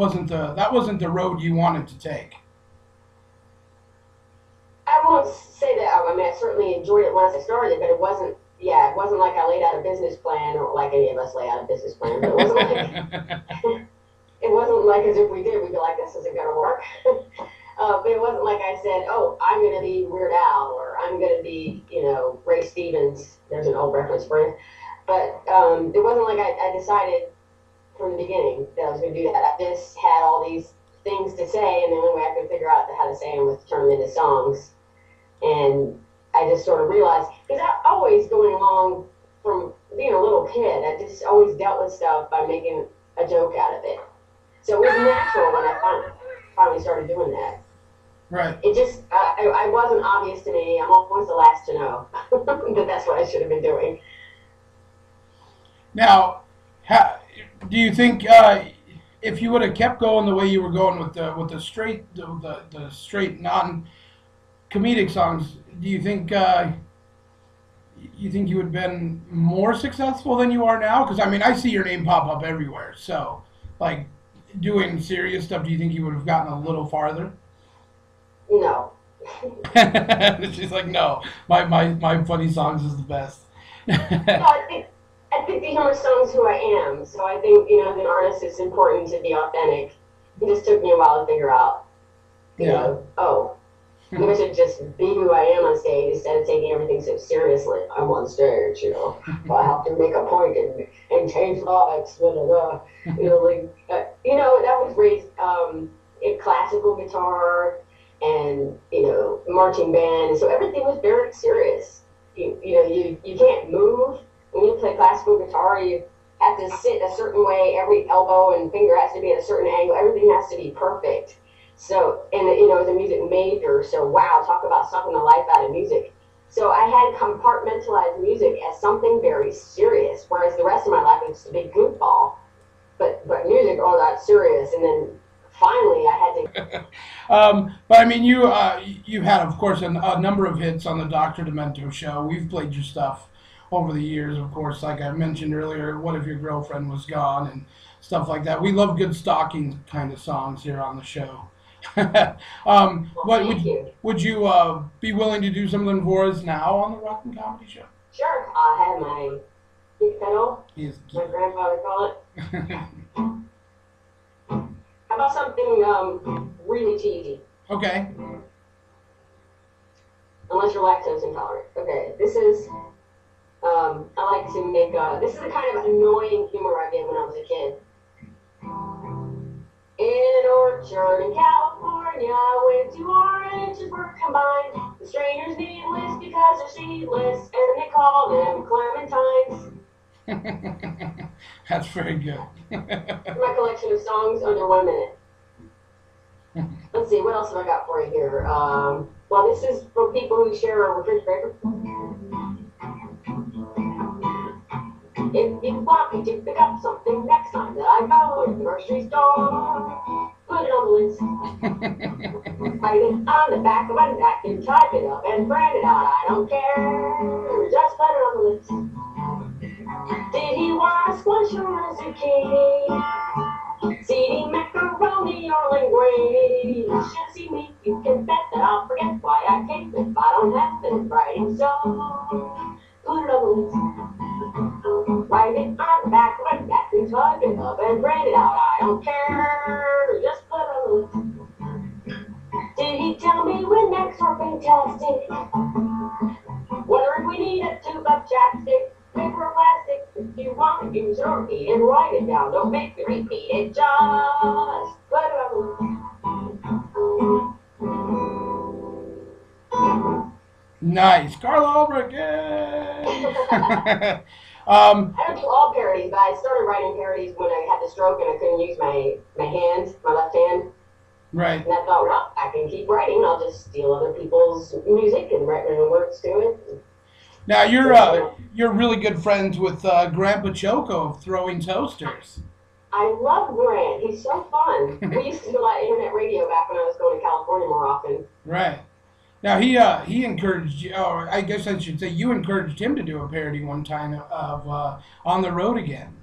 wasn't the road you wanted to take. I won't say that. I mean, I certainly enjoyed it once I started, but it wasn't. Yeah, it wasn't like I laid out a business plan, or like any of us lay out a business plan. But it wasn't like it wasn't like as if we did. We'd be like, this isn't going to work. But it wasn't like I said, oh, I'm going to be Weird Al, or I'm going to be, Ray Stevens. There's an old reference for you. But it wasn't like I decided from the beginning that I was going to do that. I just had all these things to say, and then when we had to figure out how to say them, with turn them into songs. And I just sort of realized, because I always going along from being a little kid, I just always dealt with stuff by making a joke out of it. So it was natural when I finally started doing that. Right. It just, I wasn't obvious to me. I'm always the last to know that that's what I should have been doing. Now, do you think if you would have kept going the way you were going with the straight non-comedic songs, do you think you would have been more successful than you are now? Because I mean, I see your name pop up everywhere. So, like, doing serious stuff, do you think you would have gotten a little farther? No. She's like, no, my funny songs is the best. No, I think the humor song's who I am. So I think, as an artist, it's important to be authentic. It just took me a while to figure out, maybe I should just be who I am on stage instead of taking everything so seriously. I'm on stage, I have to make a point and change lives, blah, blah, blah. That was raised in classical guitar and, marching band. So everything was very serious. You can't move. When you play classical guitar, you have to sit a certain way. Every elbow and finger has to be at a certain angle. Everything has to be perfect. So, and as a music major, so wow, talk about sucking the life out of music. So I had compartmentalized music as something very serious, whereas the rest of my life was a big goofball. But music, oh, that's serious. And then finally, I had to. But I mean, you've had, of course, a number of hits on the Dr. Demento show. We've played your stuff over the years, of course, like I mentioned earlier. What If Your Girlfriend Was Gone and stuff like that. We love good stalking kind of songs here on the show. Would you be willing to do something for us now on the Rock and Comedy Show? Sure, I have my geek pedal. My grandfather called it. How about something really cheesy? Okay. Unless you're lactose intolerant. Okay, this is. I like to make. This is the kind of annoying humor I did when I was a kid. In an orchard in California, when two oranges were combined, the strangers needless because they're seedless, and they called them clementines. That's very good. My collection of songs under 1 minute. Let's see, what else have I got for you here? Well, this is for people who share a refrigerator. If you want me to pick up something next time that I go to the grocery store, put it on the list. Write it on the back of my napkin, type it up and brand it out. I don't care, just put it on the list. Did he want a squash or a zucchini? CD, macaroni, or linguine? You should see me, you can bet that I'll forget why I came if I don't have it writing. So, put it on the list. Write it on the back of my napkin, type it up and brand it out. I don't care, just put it on the list. Did he tell me when next are fantastic? Wonder if we need a tube of chapstick, paper or plastic. If you want to use it or eat and write it down, don't make me repeat it. Just put it on the list. Nice, Carla Ulbrich. Yay! I don't do all parodies, but I started writing parodies when I had the stroke and I couldn't use my hand, my left hand. Right. And I thought, well, I can keep writing. I'll just steal other people's music and write my own words to it. Now you're really good friends with Grandpa Choco of Throwing Toasters. I love Grant. He's so fun. We used to do a lot of internet radio back when I was going to California more often. Right. Now he encouraged you, or I guess I should say you encouraged him to do a parody one time of On the Road Again.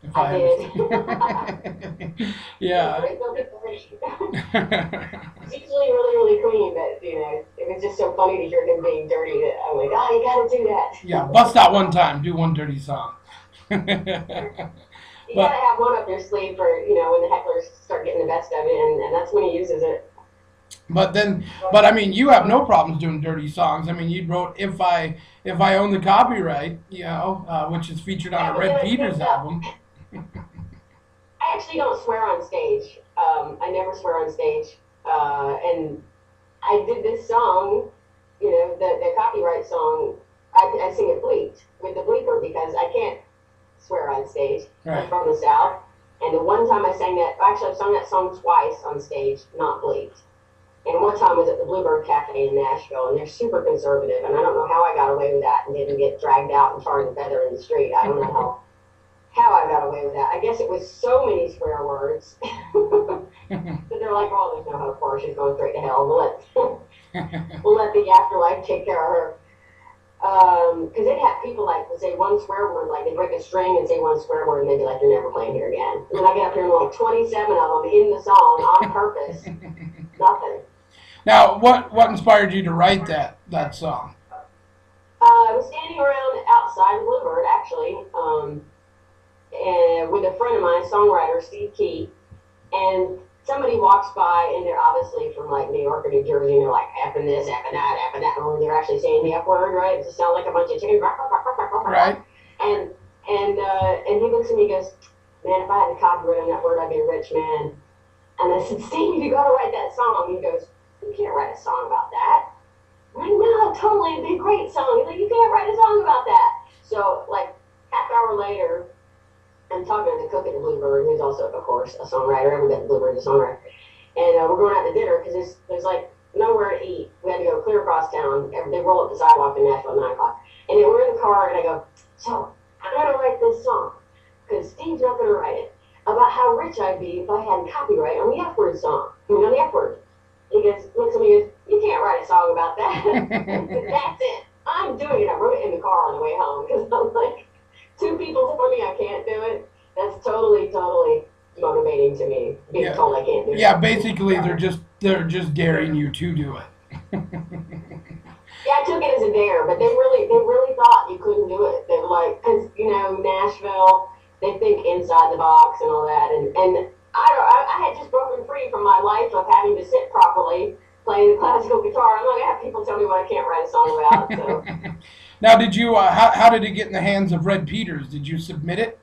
if I I did. understand. Yeah. Very guilty pleasure. It's usually really, really clean, but it was just so funny to hear him being dirty that I'm like, oh, you gotta do Yeah, that. bust out one time, do one dirty song. You gotta But have one up your sleeve for, when the hecklers start getting the best of it, and that's when he uses it. but then but I mean you have no problems doing dirty songs. I mean you wrote if I own the copyright, which is featured on Yeah, a but Red then I Peters picked up. album. I actually don't swear on stage. I never swear on stage. And I did this song, the copyright song. I sing it bleeped with the bleeper because I can't swear on stage. I'm Right. from the South. And the one time I sang that, actually, I've sung that song twice on stage, not bleeped. And one time was at the Bluebird Cafe in Nashville, and they're super conservative. And I don't know how I got away with that and didn't get dragged out and tarred and feathered in the street. I don't know how I got away with that. I guess it was so many swear words that they're like, oh, there's no hope for her. She's going straight to hell. We'll let the afterlife take care of her. Because they'd have people like say one swear word, like they'd break a string and say one swear word, and they'd be like, "You're never playing here again." And then I get up here and like 27 of them in the song on purpose. Nothing. Now, what inspired you to write that song? I was standing around outside Bluebird actually, and with a friend of mine, songwriter Steve Key, and somebody walks by, and they're obviously from like New York or New Jersey, and they're like effing this, effing that, effing that, and they're actually saying the F word, right? It just sounds like a bunch of chickens. Right. And he looks at me and goes, "Man, if I had a copyright on that word, I'd be a rich man." And I said, "Steve, you got to write that song." He goes, "You can't write a song about that." I'm like, "No, totally, it'd be a great song." He's like, "You can't write a song about that." So like half hour later, I'm talking to the cook at the Bluebird, who's also, of course, a songwriter. Everybody at the Bluebird is a songwriter. And we're going out to dinner because there's like nowhere to eat. We had to go clear across town. They roll up the sidewalk in Nashville at 9 o'clock. And then we're in the car, and I go, "So I'm going to write this song because Steve's not going to write it about how rich I'd be if I had copyright on the F word song. I mean, on the F word." He goes, looks at me and goes, "You can't write a song about that." That's it. I'm doing it. I wrote it in the car on the way home because I'm like, two people tell me I can't do it. That's totally, totally motivating to me. Being told I can't do it. Yeah, basically they're just daring you to do it. Yeah, I took it as a dare, but they really thought you couldn't do it. They were like, because Nashville, they think inside the box and all that, and I had just broken free from my life of having to sit properly playing the classical guitar. I'm not gonna have people tell me what I can't write a song about. So. Now, did you? How did it get in the hands of Red Peters? Did you submit it?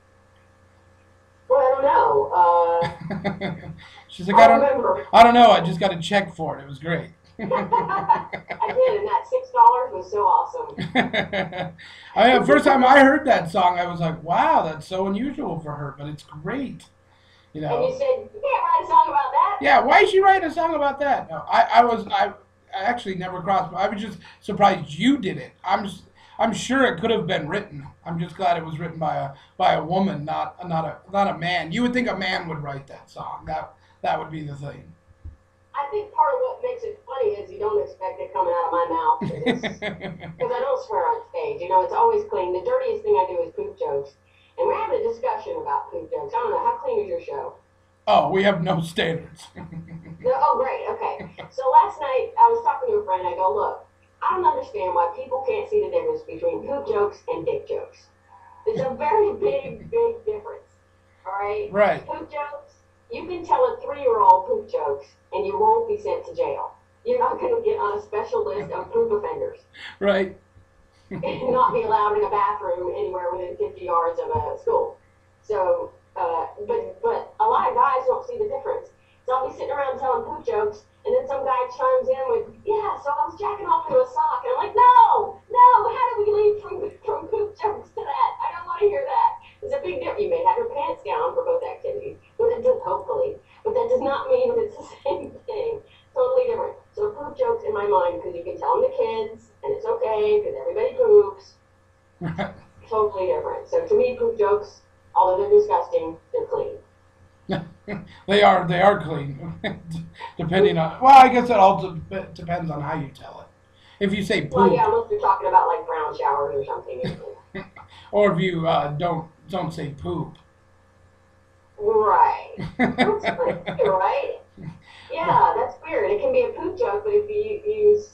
Well, I don't know. She's like, I don't remember. I don't know. I just got a check for it. It was great. I did, and that $6 was so awesome. I mean, the first time I heard that song, I was like, "Wow, that's so unusual for her," but it's great. And you said, "You can't write a song about that." Yeah, why is she writing a song about that? No, I actually never crossed. I was just surprised you did it. I'm sure it could have been written. I'm just glad it was written by a woman, not a man. You would think a man would write that song. That would be the thing. I think part of what makes it funny is you don't expect it coming out of my mouth because I don't swear on stage. It's always clean. The dirtiest thing I do is poop jokes, and we're having a discussion about poop jokes. I don't know how clean is your show. Oh, we have no standards. No, oh, great. Okay. So last night I was talking to a friend. I go, "Look, I don't understand why people can't see the difference between poop jokes and dick jokes. There's a very big, big difference. All right? Right. Poop jokes, you can tell a 3-year-old poop jokes and you won't be sent to jail. You're not going to get on a special list of poop offenders Right. and not be allowed in a bathroom anywhere within 50 yards of a school. So, but a lot of guys don't see the difference. So I'll be sitting around telling poop jokes, and then some guy chimes in with, "Yeah, so I was jacking off into a sock." And I'm like, no, how do we lead from poop jokes to that? I don't want to hear that. There's a big difference. You may have your pants down for both activities, but it does, hopefully. But that does not mean that it's the same thing. Totally different. So poop jokes in my mind, because you can tell them to kids, and it's okay, because everybody poops. Totally different. So to me, poop jokes, although they're disgusting, they're clean. They are clean, depending on. Well, I guess it all depends on how you tell it. If you say poop, Well, yeah, unless you're talking about like brown showers or something. or if you don't say poop. Right. That's funny, right? Yeah, that's weird. It can be a poop joke, but if you use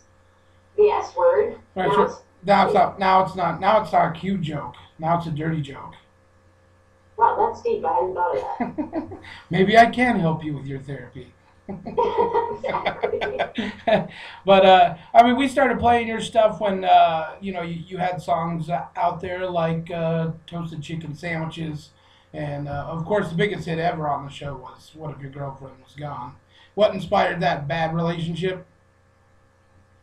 the S word, Right, now so it's now it's funny. not. Now it's not. Now it's not a cute joke. Now it's a dirty joke. Wow, that's deep. I hadn't thought of that. Maybe I can help you with your therapy. Exactly. But I mean, we started playing your stuff when you had songs out there like toasted chicken sandwiches, and of course the biggest hit ever on the show was "What If Your Girlfriend Was Gone." What inspired that bad relationship?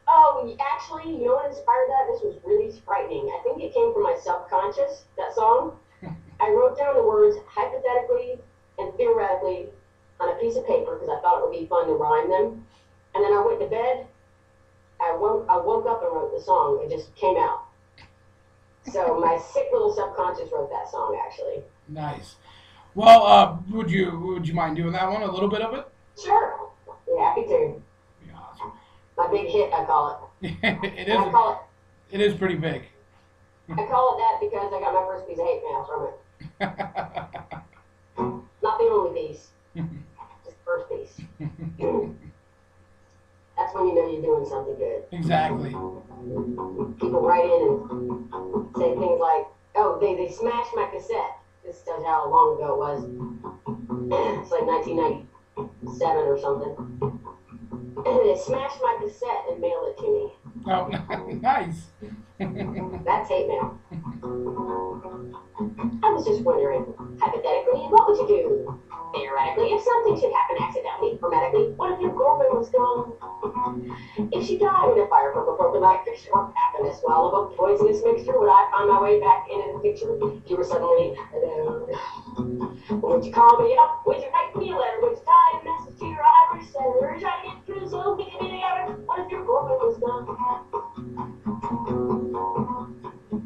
Oh, actually, you know what inspired that? This was really frightening. I think it came from my subconscious, that song. I wrote down the words hypothetically and theoretically on a piece of paper because I thought it would be fun to rhyme them. And then I went to bed. I woke up and wrote the song. It just came out. So my sick little subconscious wrote that song, actually. Nice. Well, would you mind doing that one? A little bit of it? Sure. Yeah, happy to. Yeah, awesome. My big hit, I call It it. And is. I call It is pretty big. it that because I got my first piece of hate mail from it. Not the only piece, just the first piece. That's when you know you're doing something good. Exactly. People write in and say things like, oh, they smashed my cassette. This tells you how long ago it was. It's like 1997 or something. They smashed my cassette and mailed it to me. Oh, nice. That's hate mail. I was just wondering, hypothetically, what would you do? Theoretically, if something should happen accidentally or medically, what if your girlfriend was gone? If she died in a fire from a broken leg fixture or happened to swallow a poisonous mixture, would I find my way back into the picture if you were suddenly alone? Would you call me up? Would you write me a letter? Would you tie a message to your ivory setter? Try to get through so we can be together? What if your girlfriend was gone?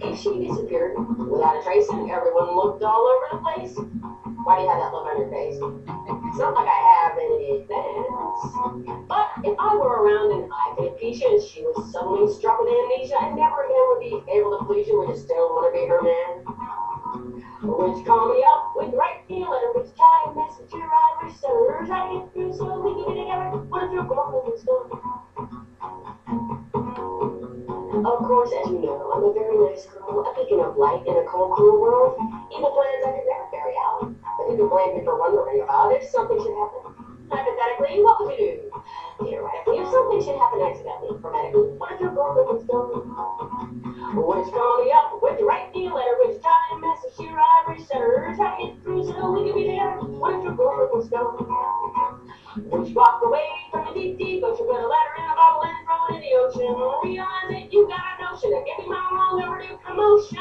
If she disappeared without a trace and everyone looked all over the place, why do you have that look on your face? It's not like I have any defense. But if I were around and I could Peace and she was suddenly struck with amnesia and never again would be able to please you, would you still want to be her man? Or would you call me up? Would you write me a letter? Would you tie a message to your ivory setter? Try to get through so we can be together? What if your girlfriend was gone? Of course, as you know, I'm a very nice girl, a beacon of light in a cold, cruel world. Evil plans I could never carry out. But you can blame me for wondering about if something should happen. Hypothetically, what would you do? Theoretically, if something should happen accidentally, dramatically, what if your girlfriend was gone? Would you call me up? Would you write me a letter? Would you tie a message to your ivory setter? Try to get through so we can be there? What if your girlfriend was gone? Would you walk away from the deep, deep ocean, put a letter in a bottle and throw it in the ocean? Realize that you got a notion of giving my long overdue promotion.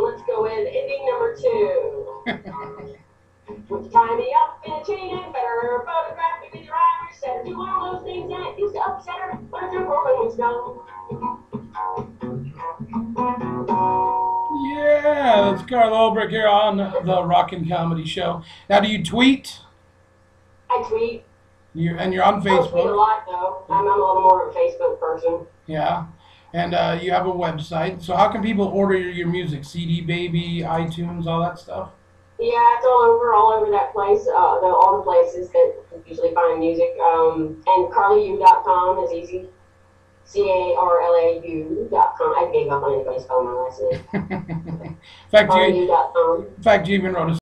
Let's go with ending number 2. Would you tie me up in a chain and better photograph me with your ivory setter? Do all those things that used to upset her. What if your girlfriend was gone? Yeah, that's Carla Ulbrich here on the Rockin' Comedy Show. Now, do you tweet? I tweet. You're on I don't tweet a Facebook. lot though. I'm a little more of a Facebook person. Yeah. And you have a website. So how can people order your music? CD Baby, iTunes, all that stuff? Yeah, it's all over that place. All the places that you usually find music. And carlau.com is easy. CARLAU.com. I gave up on anybody spelling my last name. In fact, carlau.com. you even wrote a